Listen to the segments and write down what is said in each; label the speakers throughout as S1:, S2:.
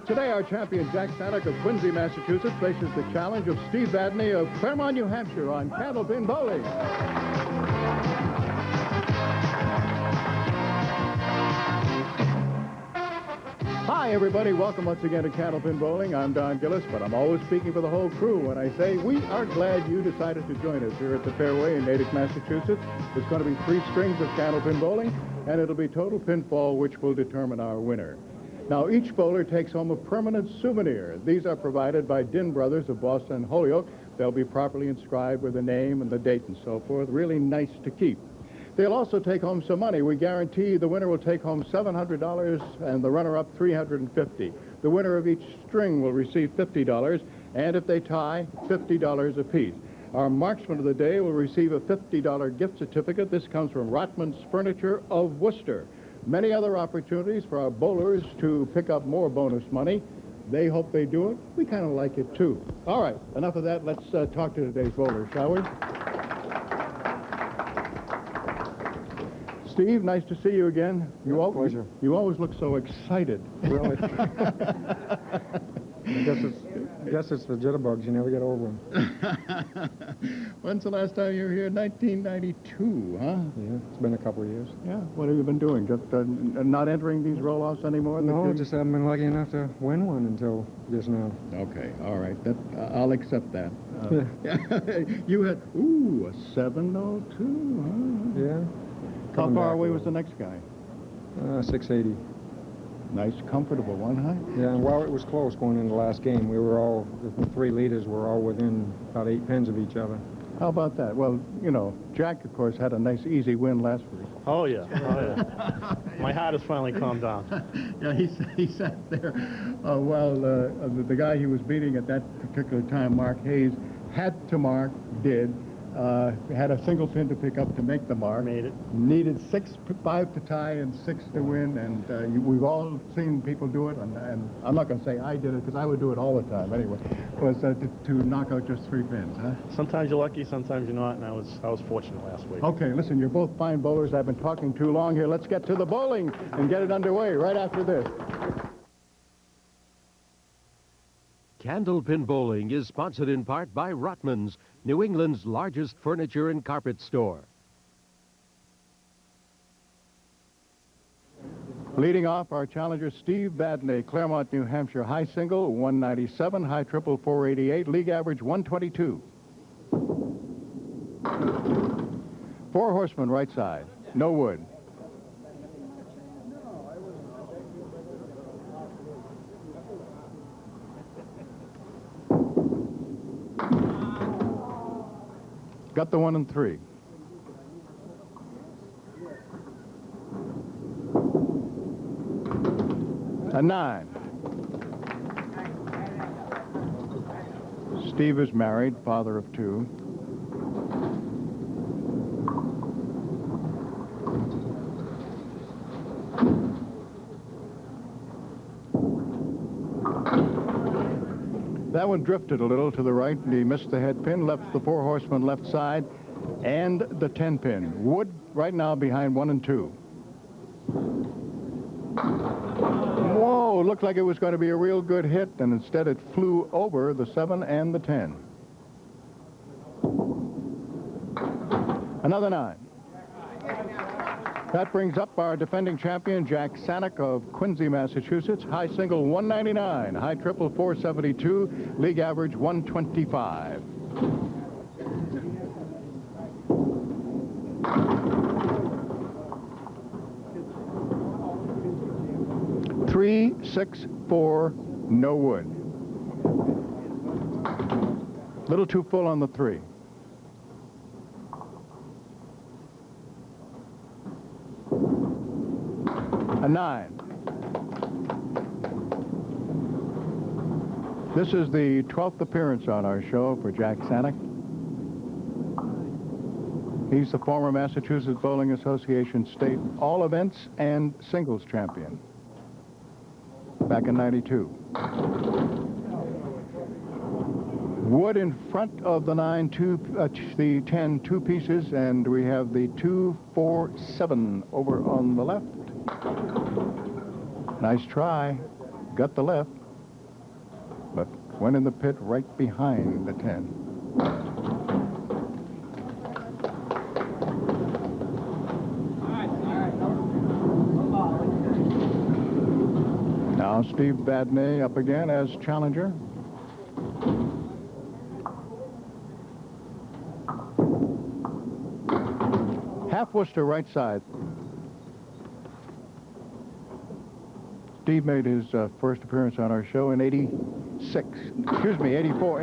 S1: Today, our champion Jack Saniuk of Quincy, Massachusetts, faces the challenge of Steve Vadney of Claremont, New Hampshire on Candlepin Bowling. Hi, everybody. Welcome once again to Candlepin Bowling. I'm Don Gillis, but I'm always speaking for the whole crew when I say we are glad you decided to join us here at the Fairway in Natick, Massachusetts. It's going to be 3 strings of Candlepin Bowling, and it'll be total pinfall, which will determine our winner. Now, each bowler takes home a permanent souvenir. These are provided by Din Brothers of Boston and Holyoke. They'll be properly inscribed with the name and the date and so forth. Really nice to keep. They'll also take home some money. We guarantee the winner will take home $700 and the runner-up $350. The winner of each string will receive $50, and if they tie, $50 apiece. Our marksman of the day will receive a $50 gift certificate. This comes from Rotman's Furniture of Worcester. Many other opportunities for our bowlers to pick up more bonus money. They hope they do it. We kind of like it, too. All right, enough of that. Let's talk to today's bowler, shall we? Steve, nice to see you again.
S2: Pleasure.
S1: You always look so excited.
S2: Really? I guess it's the jitterbugs. You never get over them.
S1: When's the last time you were here? 1992, huh?
S2: Yeah, it's been a couple of years.
S1: Yeah. What have you been doing? Just not entering these roll-offs anymore?
S2: No, just haven't been lucky enough to win one until just now.
S1: Okay, all right. I'll accept that. You had, a 702, huh?
S2: Yeah.
S1: How far away was the next guy?
S2: 680.
S1: Nice, comfortable one, huh?
S2: Yeah, and while it was close going into the last game, the 3 leaders were all within about 8 pins of each other.
S1: How about that? Well, you know, Jack, of course, had a nice, easy win last week.
S3: Oh, yeah. My heart has finally calmed down.
S1: Yeah, he sat there while the guy he was beating at that particular time, Mark Hayes, had to mark, did. Had a single pin to pick up to make the mark.
S3: Made it.
S1: Needed 5 to tie and 6 to win, and we've all seen people do it, and I'm not going to say I did it, because I would do it all the time anyway, was to knock out just 3 pins, huh?
S3: Sometimes you're lucky, sometimes you're not, and I was fortunate last week.
S1: Okay, listen, you're both fine bowlers. I've been talking too long here. Let's get to the bowling and get it underway right after this.
S4: Candlepin Bowling is sponsored in part by Rotman's, New England's largest furniture and carpet store.
S1: Leading off, our challenger, Steve Vadney, Claremont, New Hampshire, high single, 197, high triple, 488, league average, 122. 4 horsemen, right side, no wood. Got the 1 and 3. A 9. Steve is married, father of 2. That one drifted a little to the right, and he missed the head pin, left the 4 horsemen left side, and the 10 pin. Wood right now behind 1 and 2. Whoa, looked like it was going to be a real good hit, and instead it flew over the 7 and the 10. Another 9. That brings up our defending champion, Jack Saniuk of Quincy, Massachusetts. High single, 199. High triple, 472. League average, 125. Three, 6, 4, no wood. Little too full on the 3. A 9. This is the 12th appearance on our show for Jack Saniuk. He's the former Massachusetts Bowling Association state all events and singles champion back in '92. Wood in front of the 9, the 10, 2 pieces, and we have the 2, 4, 7 over on the left. Nice try. Got the left. but went in the pit right behind the 10. Now Steve Vadney up again as challenger. Half Worcester right side. Steve made his first appearance on our show in 86. Excuse me, 84.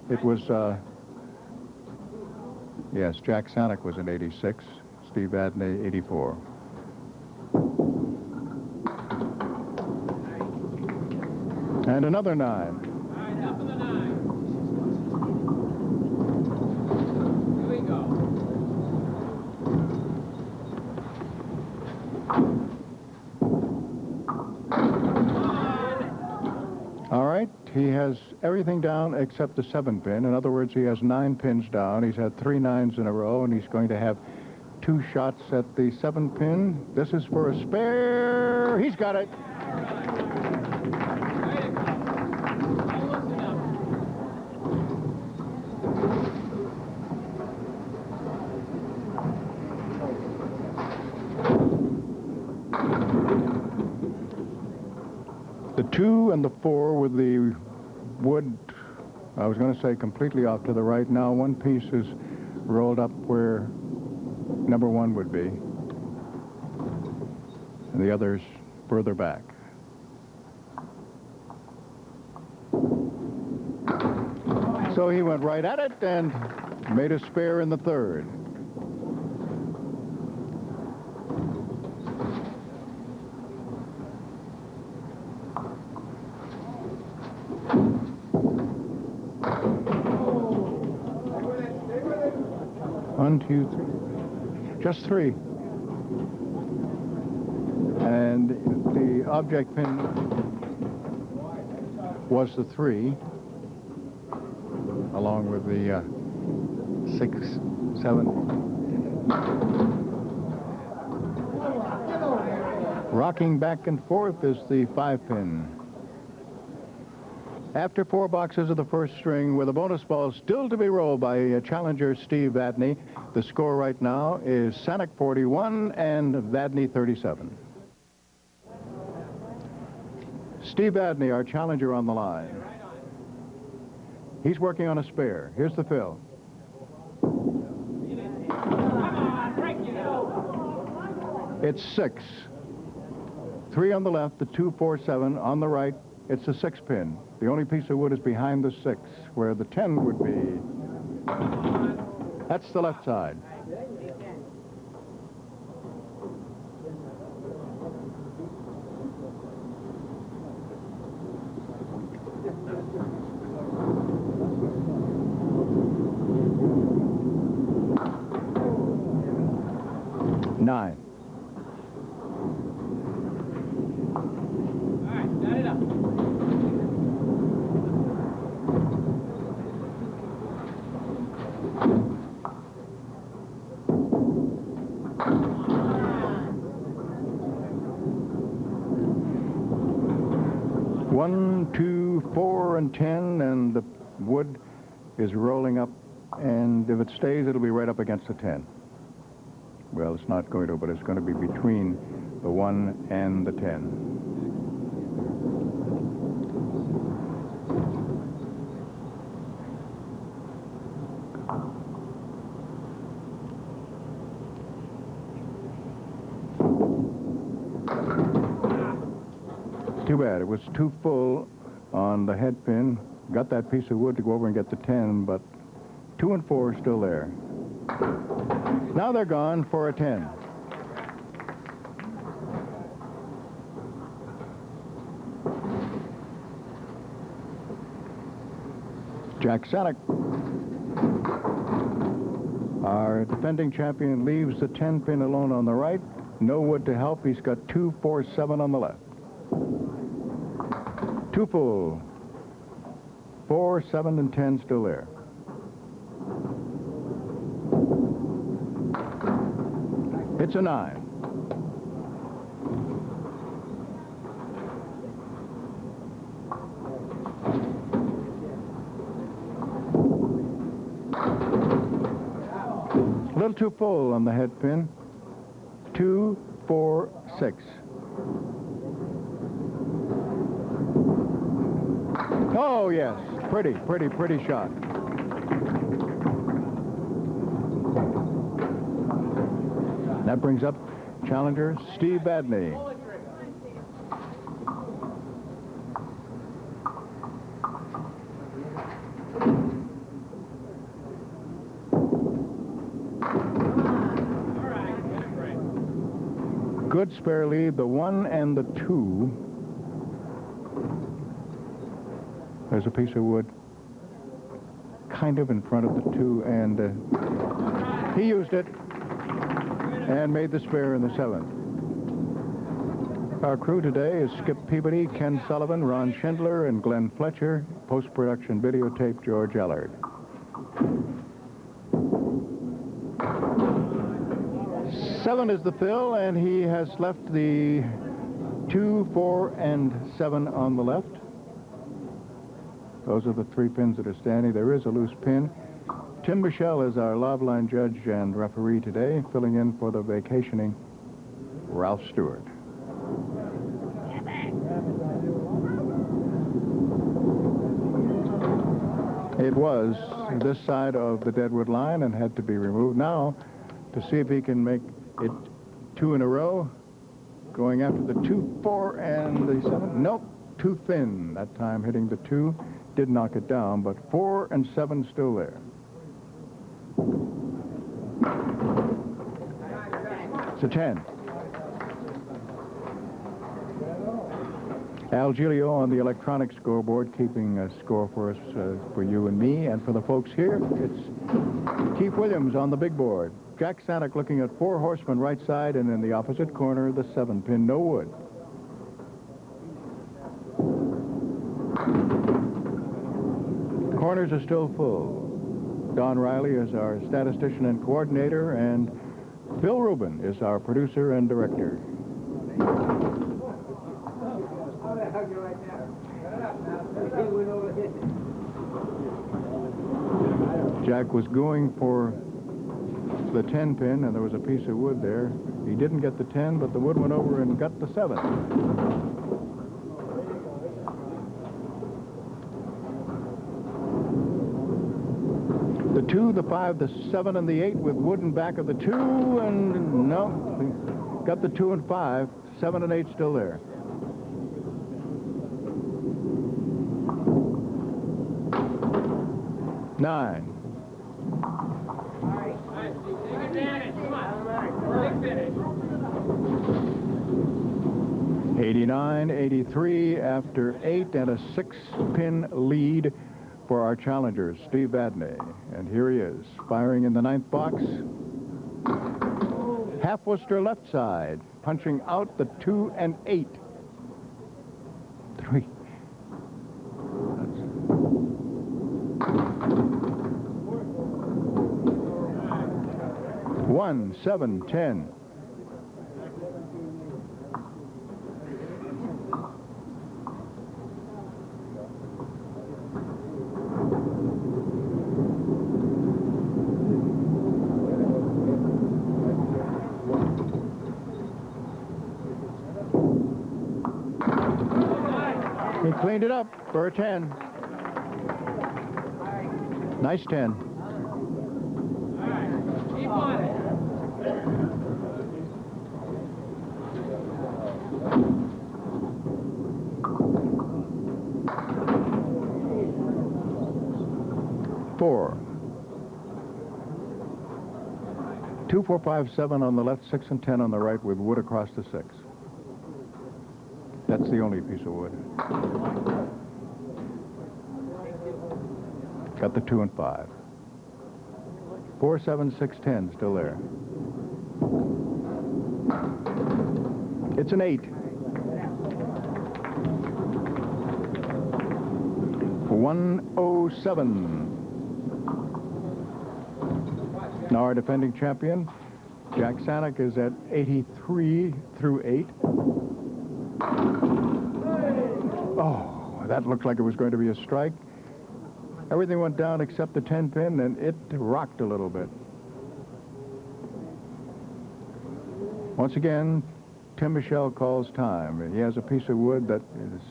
S1: It was, yes, Jack Saniuk was in 86. Steve Vadney, 84. And another 9. All right, he has everything down except the 7-pin. In other words, he has 9 pins down. He's had 3 9s in a row, and he's going to have 2 shots at the 7-pin. This is for a spare. He's got it. The 2 and the 4 with the wood, I was going to say completely off to the right. Now one piece is rolled up where number 1 would be, and the other's further back. So he went right at it and made a spare in the 3rd. One, 2, 3. Just 3. And the object pin was the 3, along with the 6, 7. Rocking back and forth is the 5-pin. After 4 boxes of the first string, with a bonus ball still to be rolled by challenger Steve Vadney, the score right now is Saniuk 41 and Vadney 37. Steve Vadney, our challenger, on the line. He's working on a spare. Here's the fill. It's 6. 3 on the left, the 2, 4, 7 on the right. It's a 6-pin. The only piece of wood is behind the 6, where the 10 would be. That's the left side. Nine. One, 2, 4, and 10, and the wood is rolling up, and if it stays, it'll be right up against the 10. Well, it's not going to, but it's going to be between the 1 and the 10. Too bad. It was too full on the head pin. Got that piece of wood to go over and get the 10, but 2 and 4 are still there. Now they're gone for a 10. Jack Saniuk, our defending champion, leaves the 10 pin alone on the right. No wood to help. He's got 2, 4, 7 on the left. 2 full. 4, 7, and 10 still there. It's a 9. little too full on the head pin. 2, 4, 6. Oh, yes. Pretty shot. That brings up challenger Steve Vadney. Good spare lead, the 1 and the 2. There's a piece of wood kind of in front of the 2, and he used it and made the spare in the 7th. Our crew today is Skip Peabody, Ken Sullivan, Ron Schindler, and Glenn Fletcher. Post-production videotape, George Ellard. Seven is the fill, and he has left the 2, 4, and 7 on the left. Those are the 3 pins that are standing. There is a loose pin. Tim Michelle is our lob line judge and referee today, filling in for the vacationing Ralph Stewart. It was this side of the deadwood line and had to be removed. Now, to see if he can make it 2 in a row, going after the 2, 4, and the 7. Nope, too thin that time, hitting the 2. Did knock it down, but 4 and 7 still there. It's a 10. Al Giglio on the electronic scoreboard, keeping a score for us, for you and me, and for the folks here. It's Keith Williams on the big board. Jack Saniuk looking at 4 horsemen right side, and in the opposite corner, the 7 pin, no wood. Corners are still full. Don Riley is our statistician and coordinator, and Bill Rubin is our producer and director. Jack was going for the 10 pin, and there was a piece of wood there. He didn't get the 10, but the wood went over and got the 7. The 2, the 5, the 7, and the 8 with wood in back of the 2, and no, got the 2 and 5, 7 and 8 still there. Nine. 89-83 after 8 and a 6-pin lead for our challengers, Steve Vadney. And here he is, firing in the 9th box. Half Worcester left side, punching out the 2 and 8. 3. 1, 7, 10. He cleaned it up for a 10. Nice 10. Keep on it. Four. 2, 4, 5, 7 on the left, 6 and 10 on the right with wood across the 6. That's the only piece of wood. Got the 2 and 5. 4, 7, 6, 10 still there. It's an 8. 107. Now our defending champion, Jack Saniuk, is at 83 through 8. Oh, that looked like it was going to be a strike. Everything went down except the 10 pin, and it rocked a little bit. Once again, Tim Michel calls time. He has a piece of wood that is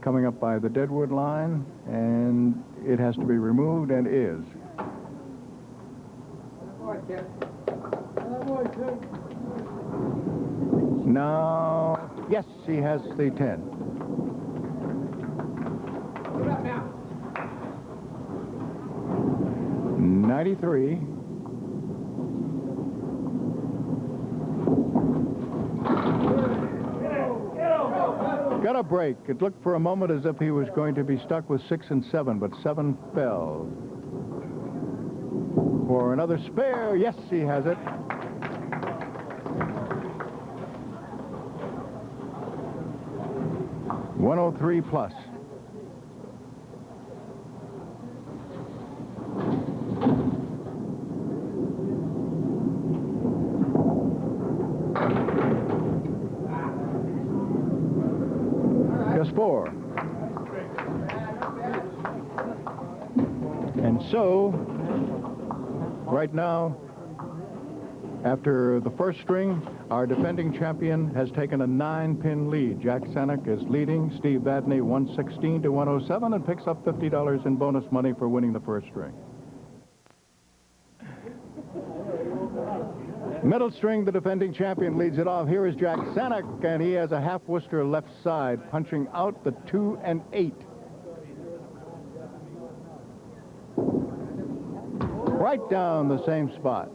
S1: coming up by the deadwood line, and it has to be removed, and is. Now, yes, he has the 10.
S5: Put it up now.
S1: 93. Got a break. It looked for a moment as if he was going to be stuck with 6 and 7, but 7 fell. For another spare. Yes, he has it. $103 plus. Just 4. And so, right now, after the first string, our defending champion has taken a 9-pin lead. Jack Saniuk is leading. Steve Vadney 116 to 107 and picks up $50 in bonus money for winning the first string. Middle string, the defending champion leads it off. Here is Jack Saniuk, and he has a half Worcester left side, punching out the 2 and 8. Right down the same spot.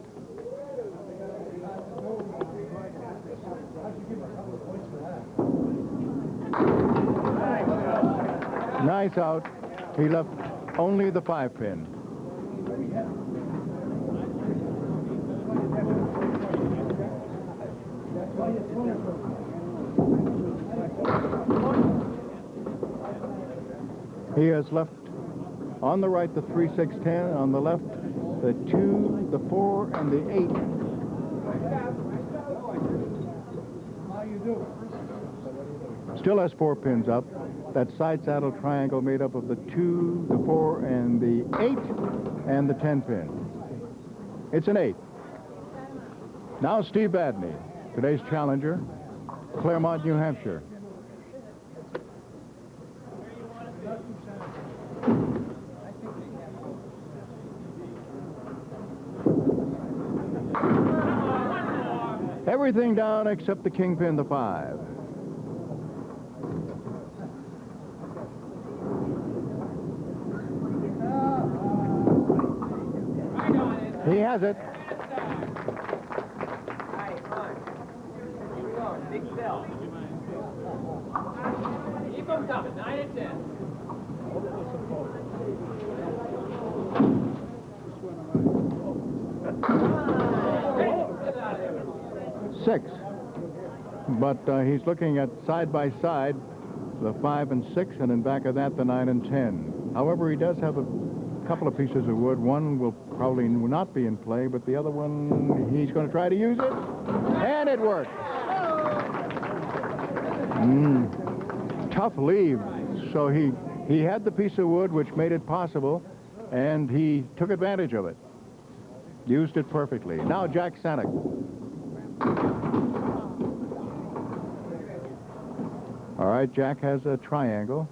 S1: Nice out. He left only the 5-pin. He has left on the right the 3, 6, 10, on the left the 2, the 4, and the 8. Still has 4 pins up. That side saddle triangle made up of the 2, the 4, and the 8, and the 10 pin. It's an 8. Now Steve Vadney, today's challenger, Claremont, New Hampshire. Everything down except the kingpin, the 5. He has it.
S5: Big sell. Keep them coming, 9 and 10.
S1: 6. But he's looking at side by side the 5 and 6, and in back of that the 9 and 10. However, he does have a couple of pieces of wood. One will probably not be in play, but the other one, he's going to try to use it, and it worked. Tough leave. So he had the piece of wood which made it possible, and he took advantage of it. Used it perfectly. Now Jack Saniuk. All right, Jack has a triangle.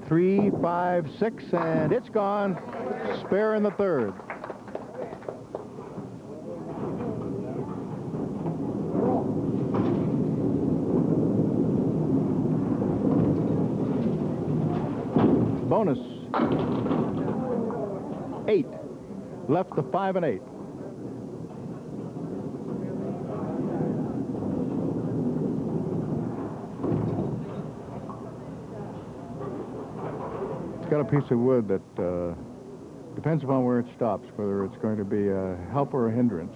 S1: 3, 5, 6, and it's gone. Spare in the 3rd. Bonus. 8. Left the 5 and 8. It's got a piece of wood that depends upon where it stops, whether it's going to be a help or a hindrance.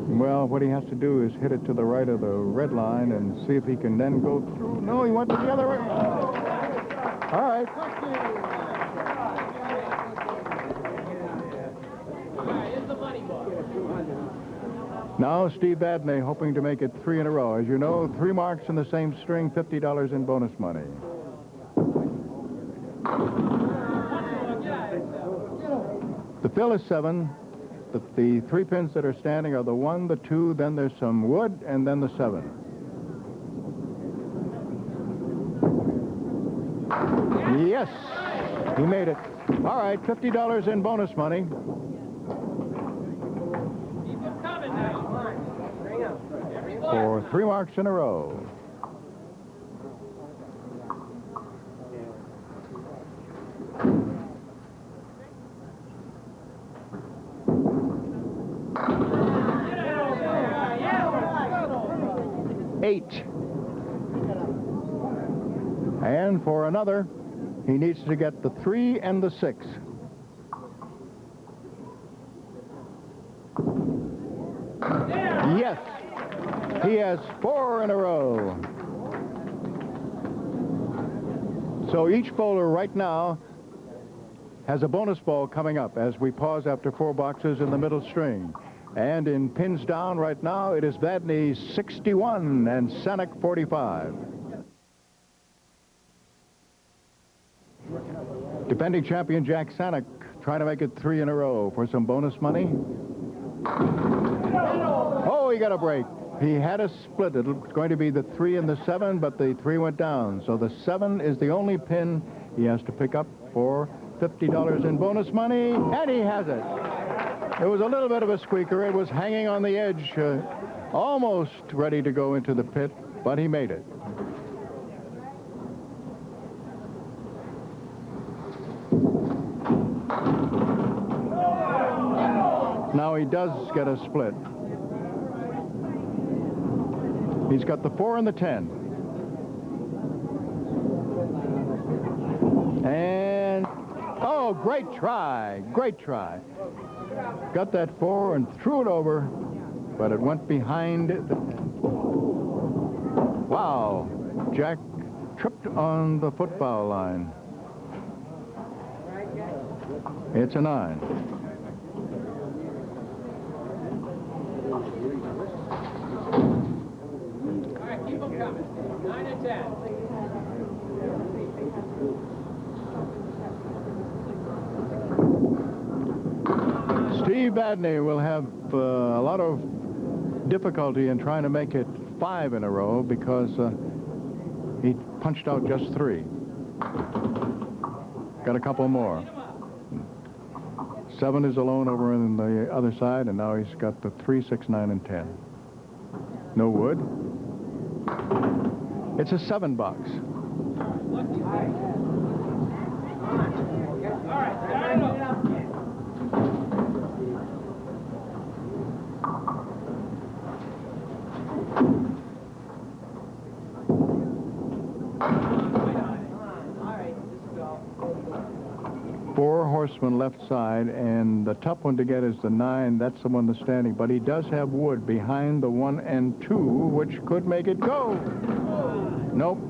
S1: Well, what he has to do is hit it to the right of the red line and see if he can then go through. No, he went to the other way. All right. Now Steve Vadney hoping to make it 3 in a row. As you know, 3 marks in the same string, $50 in bonus money. The fill is 7, the 3 pins that are standing are the 1, the 2, then there's some wood, and then the 7. Yes, he made it. All right, $50 in bonus money.
S5: Keep them coming now.
S1: For 3 marks in a row. Eight. And for another, he needs to get the 3 and the 6. Yes. He has 4 in a row. So each bowler right now has a bonus ball coming up as we pause after 4 boxes in the middle string. And in pins down right now, it is Vadney 61 and Saniuk 45. Defending champion Jack Saniuk trying to make it 3 in a row for some bonus money. Oh, he got a break. He had a split. It was going to be the 3 and the 7, but the 3 went down. So the 7 is the only pin he has to pick up for $50 in bonus money, and he has it. It was a little bit of a squeaker. It was hanging on the edge, almost ready to go into the pit, but he made it. Now he does get a split. He's got the 4 and the 10. And, oh, great try. Great try. Got that 4 and threw it over, but it went behind the 10. Wow. Jack tripped on the football line. It's a 9.
S5: All right, keep them coming. 9 and 10.
S1: Steve Vadney will have a lot of difficulty in trying to make it 5 in a row because he punched out just 3. Got a couple more. 7 is alone over on the other side, and now he's got the 3, 6, 9, and 10. No wood. It's a 7 box.
S5: All right, start it up.
S1: 4 horsemen left side, and the tough one to get is the 9. That's the one that's standing, but he does have wood behind the 1 and 2, which could make it go. Nope.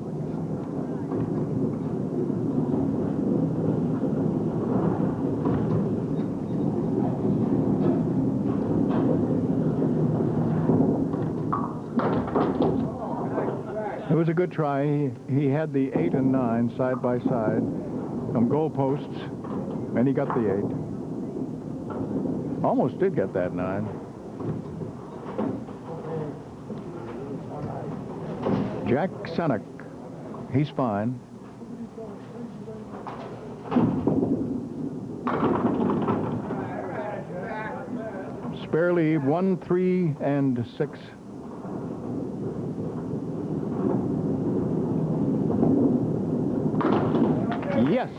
S1: It was a good try. He had the 8 and 9 side by side, some goal posts, and he got the 8. Almost did get that 9. Jack Saniuk, he's fine. Spare leave 1, 3, and 6. Yes.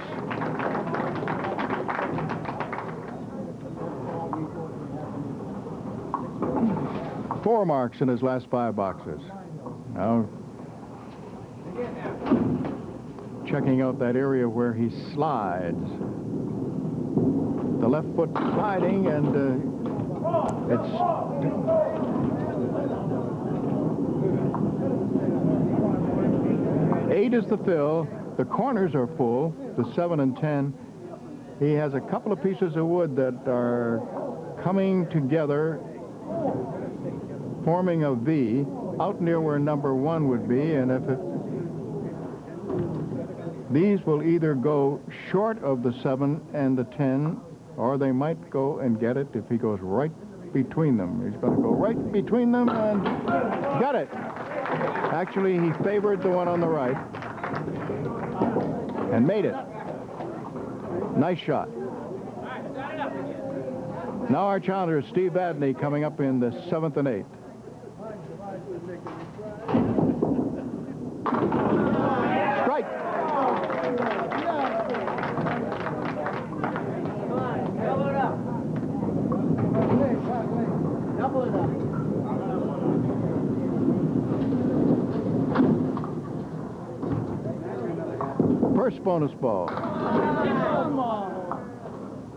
S1: Four marks in his last 5 boxes. Now, checking out that area where he slides. The left foot sliding, and it's... Eight is the fill. The corners are full, the 7 and 10. He has a couple of pieces of wood that are coming together, forming a V out near where number 1 would be, and if these will either go short of the 7 and the 10, or they might go and get it if he goes right between them. He's going to go right between them and got it. Actually, he favored the one on the right and made it. Nice shot. Now our challenger, Steve Vadney, coming up in the 7th and 8th. Strike.
S5: Double it up.
S1: First bonus ball.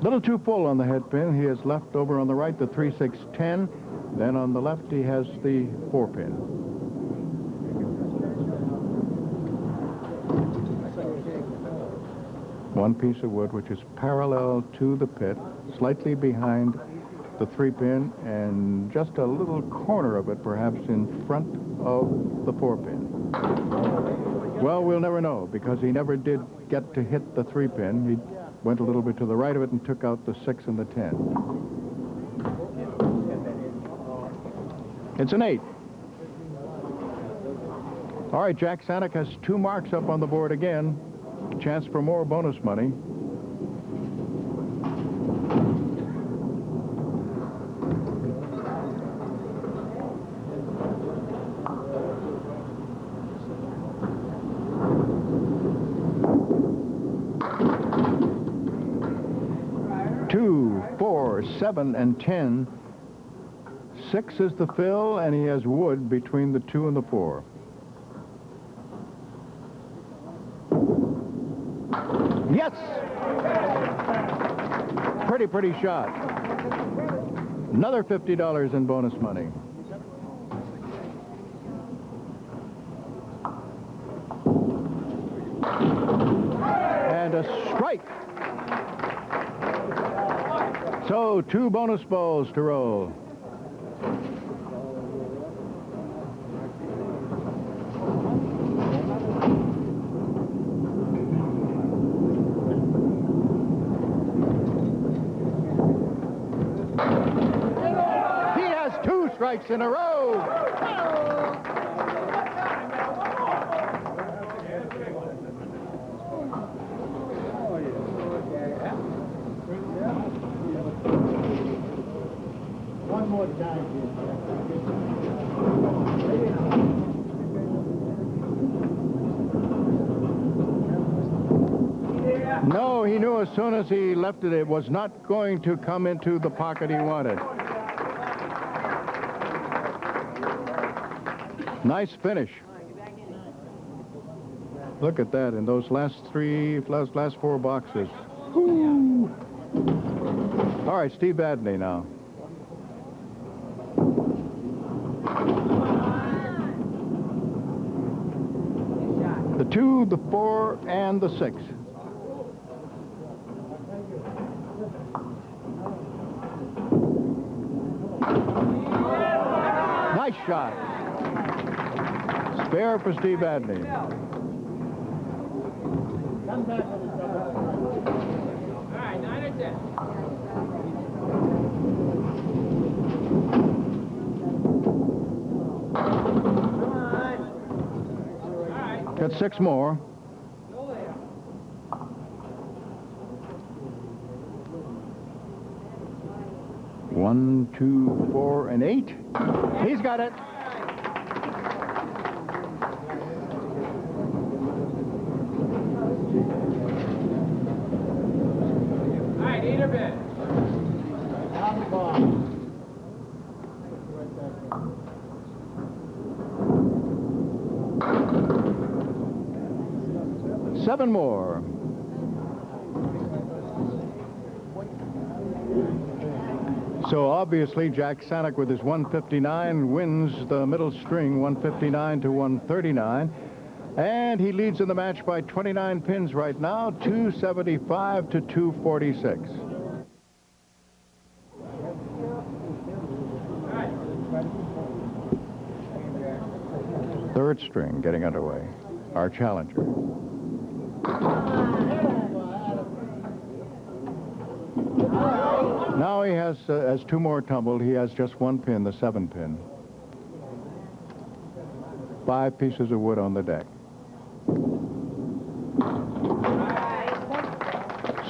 S1: Little too full on the head pin. He has left over on the right the 3-6-10. Then on the left he has the 4-pin. One piece of wood which is parallel to the pit, slightly behind the 3-pin, and just a little corner of it perhaps in front of the 4-pin. Well, we'll never know, because he never did get to hit the 3-pin. He went a little bit to the right of it and took out the 6 and the 10. It's an 8. All right, Jack Saniuk has 2 marks up on the board again. Chance for more bonus money. Two, 4, 7, and 10. 6 is the fill, and he has wood between the 2 and the 4. Yes! Pretty shot. Another $50 in bonus money. And a strike. So 2 bonus balls to roll. Strikes in a row.
S5: One more time.
S1: No, he knew as soon as he left it, it was not going to come into the pocket he wanted. Nice finish. Look at that in those last 4 boxes. Woo. All right, Steve Vadney now. The 2, the 4, and the 6. Nice shot. Spare for Steve Vadney.
S5: All right, 9 or 10.
S1: Got 6 more. One, 2, 4, and 8. He's got it.
S5: All right, 8 or bid. Down the ball.
S1: 7 more. So obviously Jack Saniuk with his 159 wins the middle string, 159 to 139. And he leads in the match by 29 pins right now, 275 to 246. Third string getting underway. Our challenger. Now he has, as two more tumbled, he has just one pin, the 7-pin. 5 pieces of wood on the deck.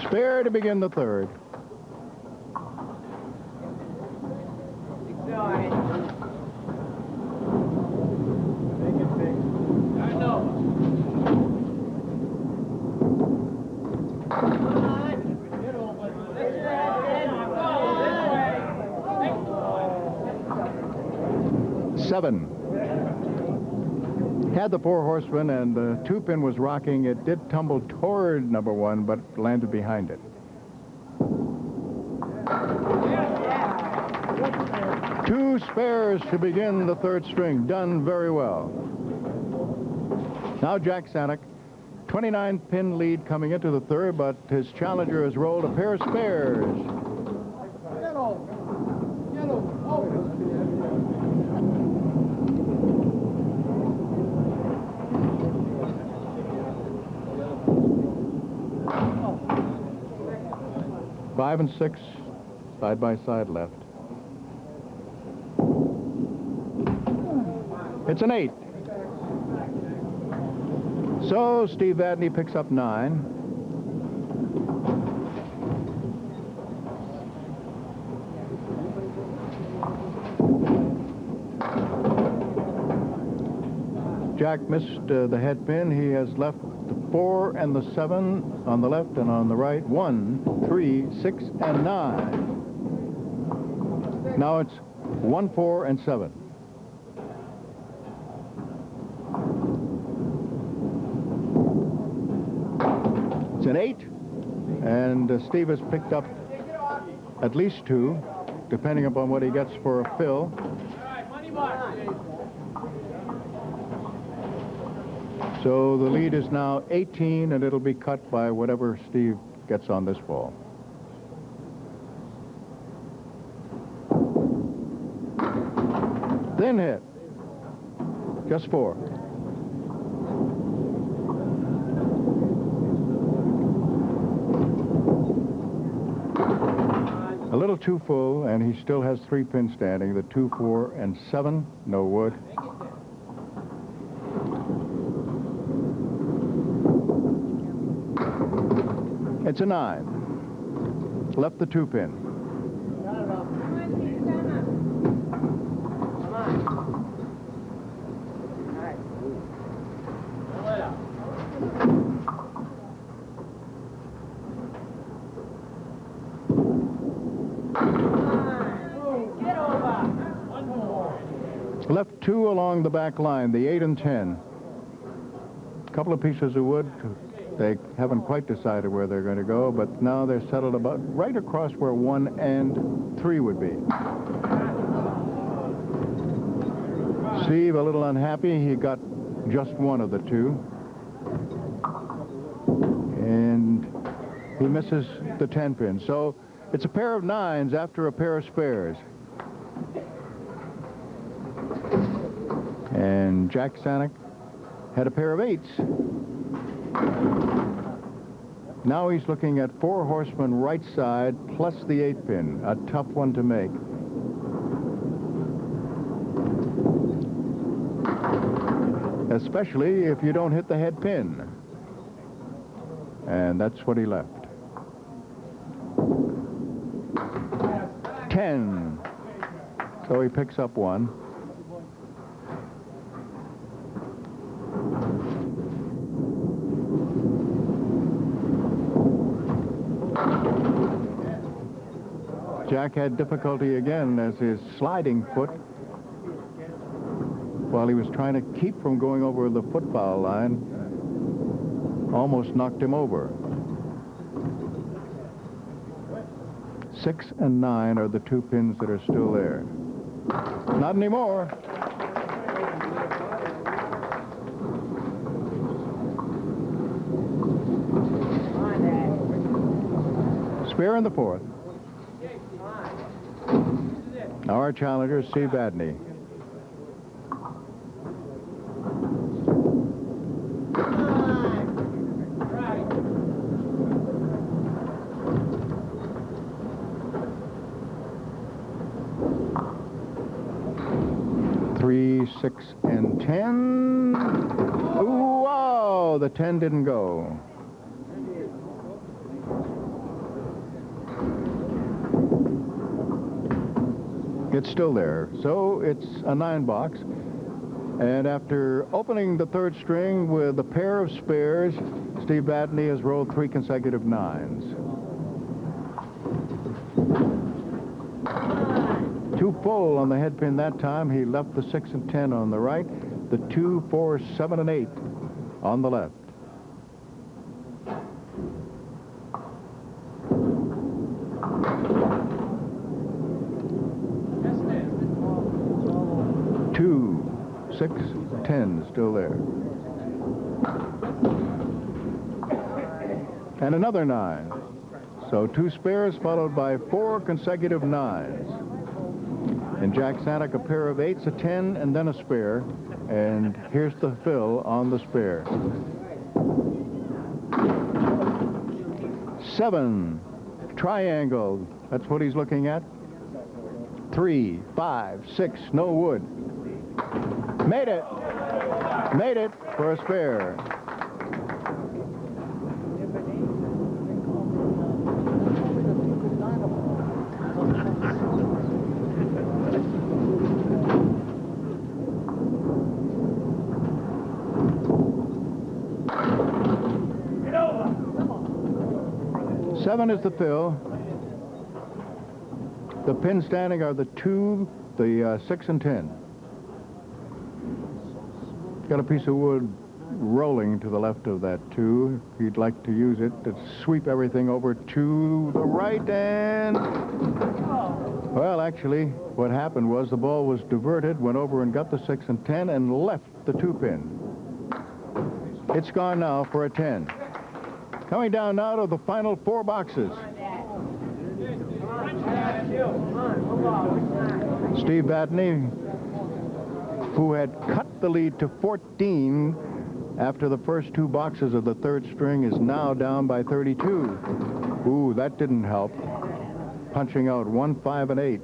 S1: Spare to begin the third. Seven. Had the 4 horsemen and the 2-pin was rocking. It did tumble toward number 1, but landed behind it. 2 spares to begin the third string. Done very well. Now Jack Saniuk, 29-pin lead coming into the third, but his challenger has rolled a pair of spares. Five and 6, side by side left. It's an 8. So Steve Vadney picks up 9. Jack missed the head pin. He has left the 4 and the 7 on the left and on the right. 1, 3, 6, and 9. Now it's 1, 4, and 7. It's an 8, and Steve has picked up at least 2, depending upon what he gets for a fill. So the lead is now 18, and it'll be cut by whatever Steve gets on this ball. Thin hit. Just 4. A little too full, and he still has 3 pins standing. The 2, 4, and 7. No wood. It's a 9. Left the 2 pin. Left 2 along the back line, the 8 and 10. A couple of pieces of wood. They haven't quite decided where they're going to go, but now they're settled about right across where 1 and 3 would be. Steve, a little unhappy. He got just 1 of the 2. And he misses the 10 pin. So it's a pair of 9s after a pair of spares. And Jack Saniuk had a pair of 8s. Now he's looking at 4 horsemen right side plus the 8 pin. A tough one to make. Especially if you don't hit the head pin. And that's what he left. 10. So he picks up 1. Jack had difficulty again as his sliding foot, while he was trying to keep from going over the footfoul line, almost knocked him over. 6 and 9 are the 2 pins that are still there. Not anymore. Spare in the 4th. Our challenger, Steve Vadney. 6 and 10. Ooh, wow, the 10 didn't go. It's still there, so it's a 9-box. And after opening the third string with a pair of spares, Steve Vadney has rolled 3 consecutive 9s. 2 full on the head pin that time. He left the 6 and 10 on the right, the 2, 4, 7, and 8 on the left. Two, 6, 10 still there. And another 9. So 2 spares followed by 4 consecutive 9s. And Jack Saniuk, a pair of 8s, a 10, and then a spare. And here's the fill on the spare. 7, triangle. That's what he's looking at. 3, 5, 6, no wood. Made it. Made it for a spare. Seven is the fill. The pins standing are the 2, the 6 and 10. Got a piece of wood rolling to the left of that 2. He'd like to use it to sweep everything over to the right, and well, actually what happened was the ball was diverted, went over and got the 6 and 10 and left the 2 pin. It's gone now for a 10. Coming down now to the final 4 boxes. Steve Vadney, who had cut the lead to 14 after the first 2 boxes of the third string, is now down by 32. Ooh, that didn't help. Punching out 1, 5, and 8.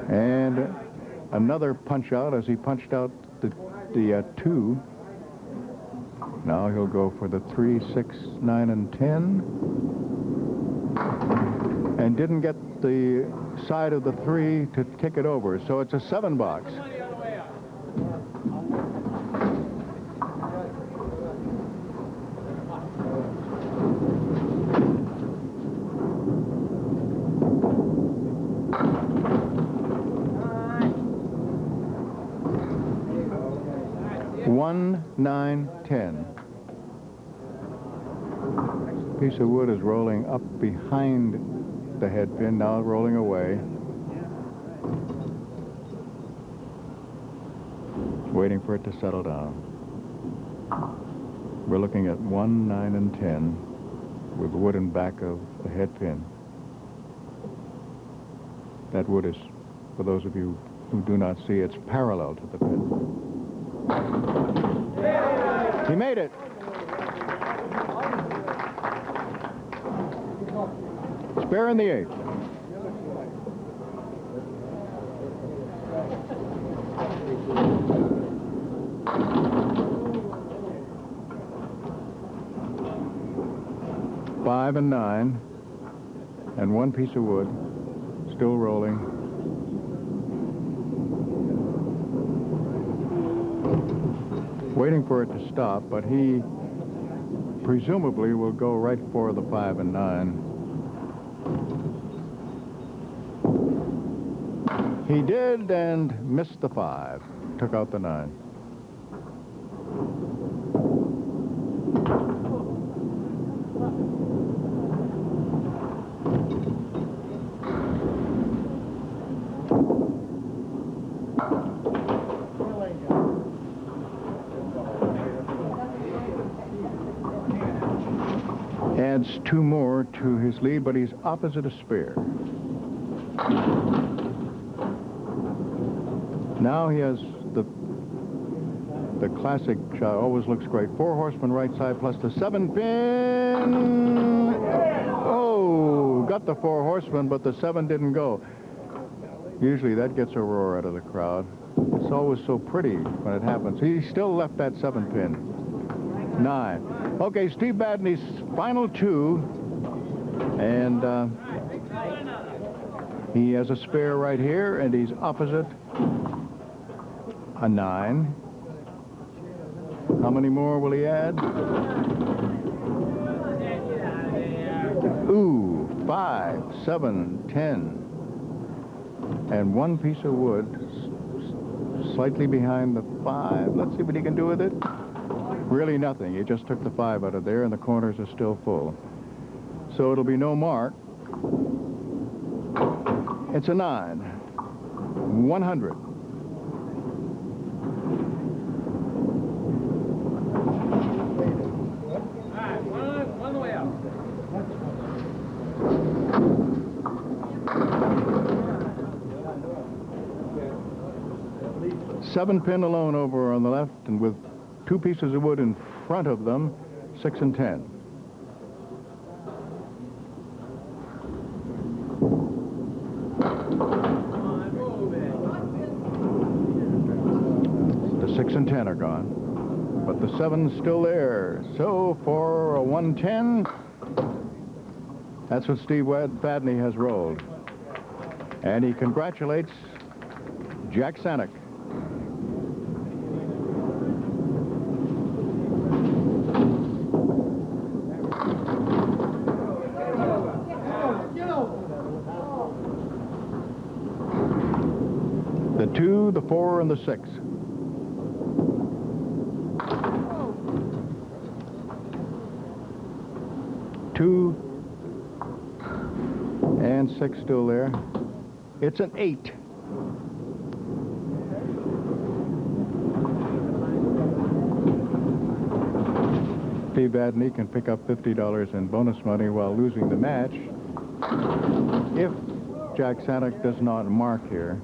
S1: And another punch out as he punched out the 2. Now he'll go for the 3, 6, 9, and 10. And didn't get the side of the 3 to kick it over. So it's a 7-box. One, 9, 10. Piece of wood is rolling up behind the head pin, now rolling away. Waiting for it to settle down. We're looking at 1, 9, and 10 with wood in back of the head pin. That wood is, for those of you who do not see, it's parallel to the pin. He made it. Spare in the 8th. Five and 9, and 1 piece of wood, still rolling. Waiting for it to stop, but he presumably will go right for the 5 and 9. He did, and missed the 5. Took out the 9. Adds 2 more to his lead, but he's opposite a spare. Now he has the classic shot, always looks great. 4 horsemen right side plus the 7 pin. Oh, got got the 4 horsemen, but the 7 didn't go. Usually that gets a roar out of the crowd. It's always so pretty when it happens. He still left that 7 pin. 9. Okay, Steve Vadney's final 2. And he has a spare right here, and he's opposite a 9. How many more will he add? Ooh, 5, 7, 10. And 1 piece of wood slightly behind the 5. Let's see what he can do with it. Really nothing. He just took the 5 out of there, and the corners are still full. So it'll be no mark. It's a 9. 100.
S5: One way up.
S1: 7 pin alone over on the left, and with 2 pieces of wood in front of them, 6 and 10. The 6 and 10 are gone, but the 7's still there. So for a 110, that's what Steve Vadney has rolled. And he congratulates Jack Saniuk. The 2, the 4, and the 6. Two and 6 still there. It's an 8. Steve Vadney can pick up $50 in bonus money while losing the match if Jack Saniuk does not mark here.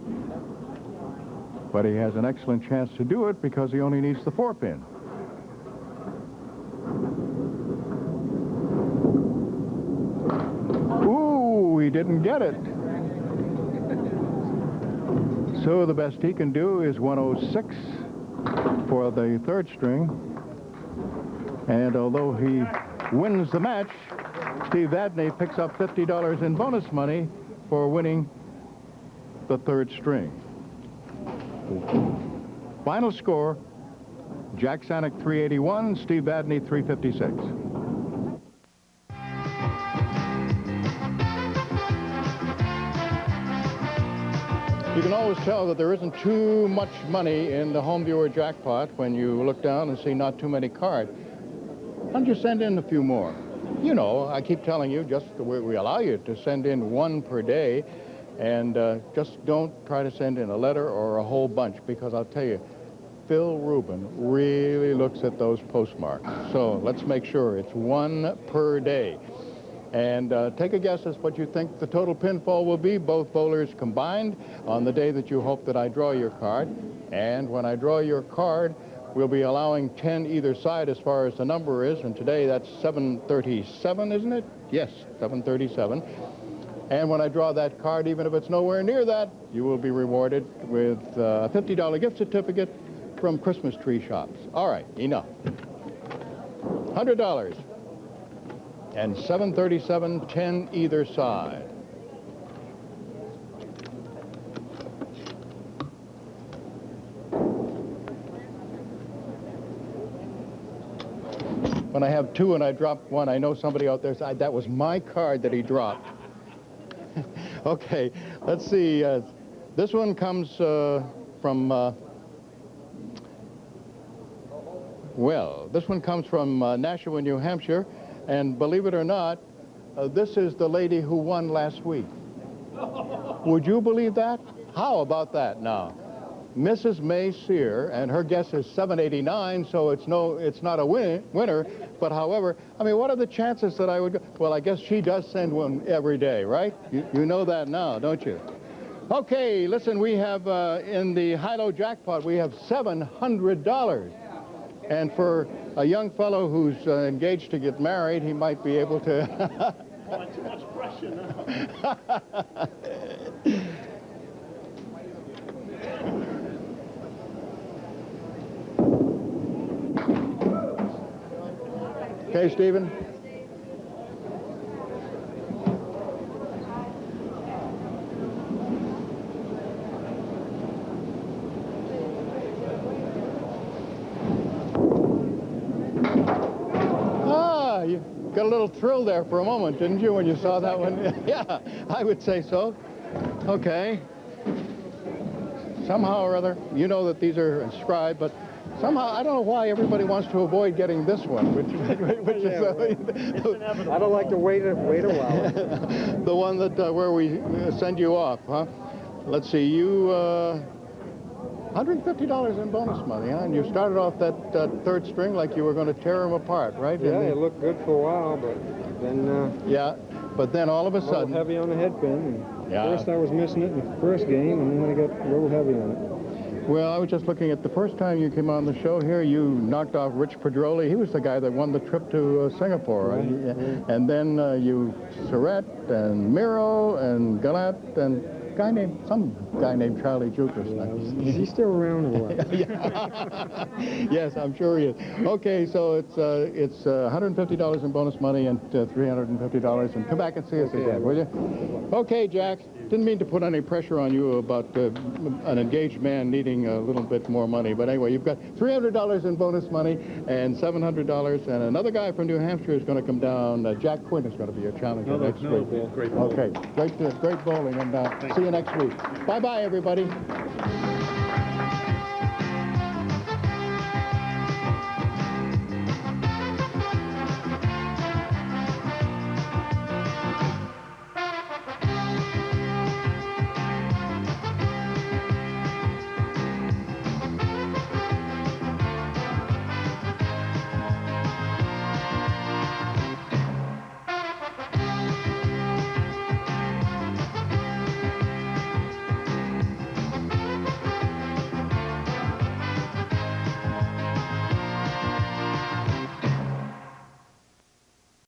S1: But he has an excellent chance to do it because he only needs the 4 pin. Ooh, he didn't get it. So the best he can do is 106 for the 3rd string. And although he wins the match, Steve Vadney picks up $50 in bonus money for winning the 3rd string. Final score, Jack Saniuk 381, Steve Vadney 356. You can always tell that there isn't too much money in the home viewer jackpot when you look down and see not too many cards. Why don't you send in a few more? You know, I keep telling you, just we allow you to send in 1 per day. And just don't try to send in a letter or a whole bunch, because I'll tell you, Phil Rubin really looks at those postmarks. So let's make sure it's 1 per day. And take a guess as what you think the total pinfall will be, both bowlers combined, on the day that you hope that I draw your card. And when I draw your card, we'll be allowing 10 either side as far as the number is. And today that's 737, isn't it? Yes, 737. And when I draw that card, even if it's nowhere near that, you will be rewarded with a $50 gift certificate from Christmas tree shops. All right, enough. $100. And 737, 10 either side. When I have 2 and I drop 1, I know somebody out there said, that was my card that he dropped. Okay, let's see. This one comes from, this one comes from Nashua, New Hampshire. And believe it or not, this is the lady who won last week. Would you believe that? How about that now? Mrs. May Sear, and her guess is 789, so it's not a winner. But however, I mean, what are the chances that I would go? Well, I guess she does send one every day, right? You know that now, don't you? Okay, listen, we have in the high-low jackpot, we have $700. And for a young fellow who's engaged to get married, he might be able to... question now. Okay, Stephen. Ah, you got a little thrill there for a moment, didn't you, when you saw that one? Yeah, I would say so. Okay. Somehow or other, you know that these are inscribed, but somehow, I don't know why everybody wants to avoid getting this one, which is...
S2: I don't like to wait a while.
S1: The one that where we send you off, huh? Let's see, you $150 in bonus money, huh? And you started off that third string like you were going to tear them apart, right?
S2: Yeah, it looked good for a while, but then...
S1: yeah, but then all of a
S2: little
S1: sudden...
S2: heavy on the headpin.
S1: Yeah.
S2: First I was missing it in the first game, and then I got a little heavy on it.
S1: Well, I was just looking at the first time you came on the show here, you knocked off Rich Pedroli. He was the guy that won the trip to Singapore.
S2: Right,
S1: right? And then you Surratt and Miro and Gallant and some guy named Charlie Jukas.
S2: Is he still around or what?
S1: Yes, I'm sure he is. Okay, so it's $150 in bonus money and $350, and come back and see us again, will you? Okay, Jack. Didn't mean to put any pressure on you about an engaged man needing a little bit more money, but anyway, you've got $300 in bonus money and $700, and another guy from New Hampshire is going to come down. Jack Quinn is going to be your challenger next week.
S3: Great bowling.
S1: Okay, great bowling, and see you next week. Bye-bye, everybody.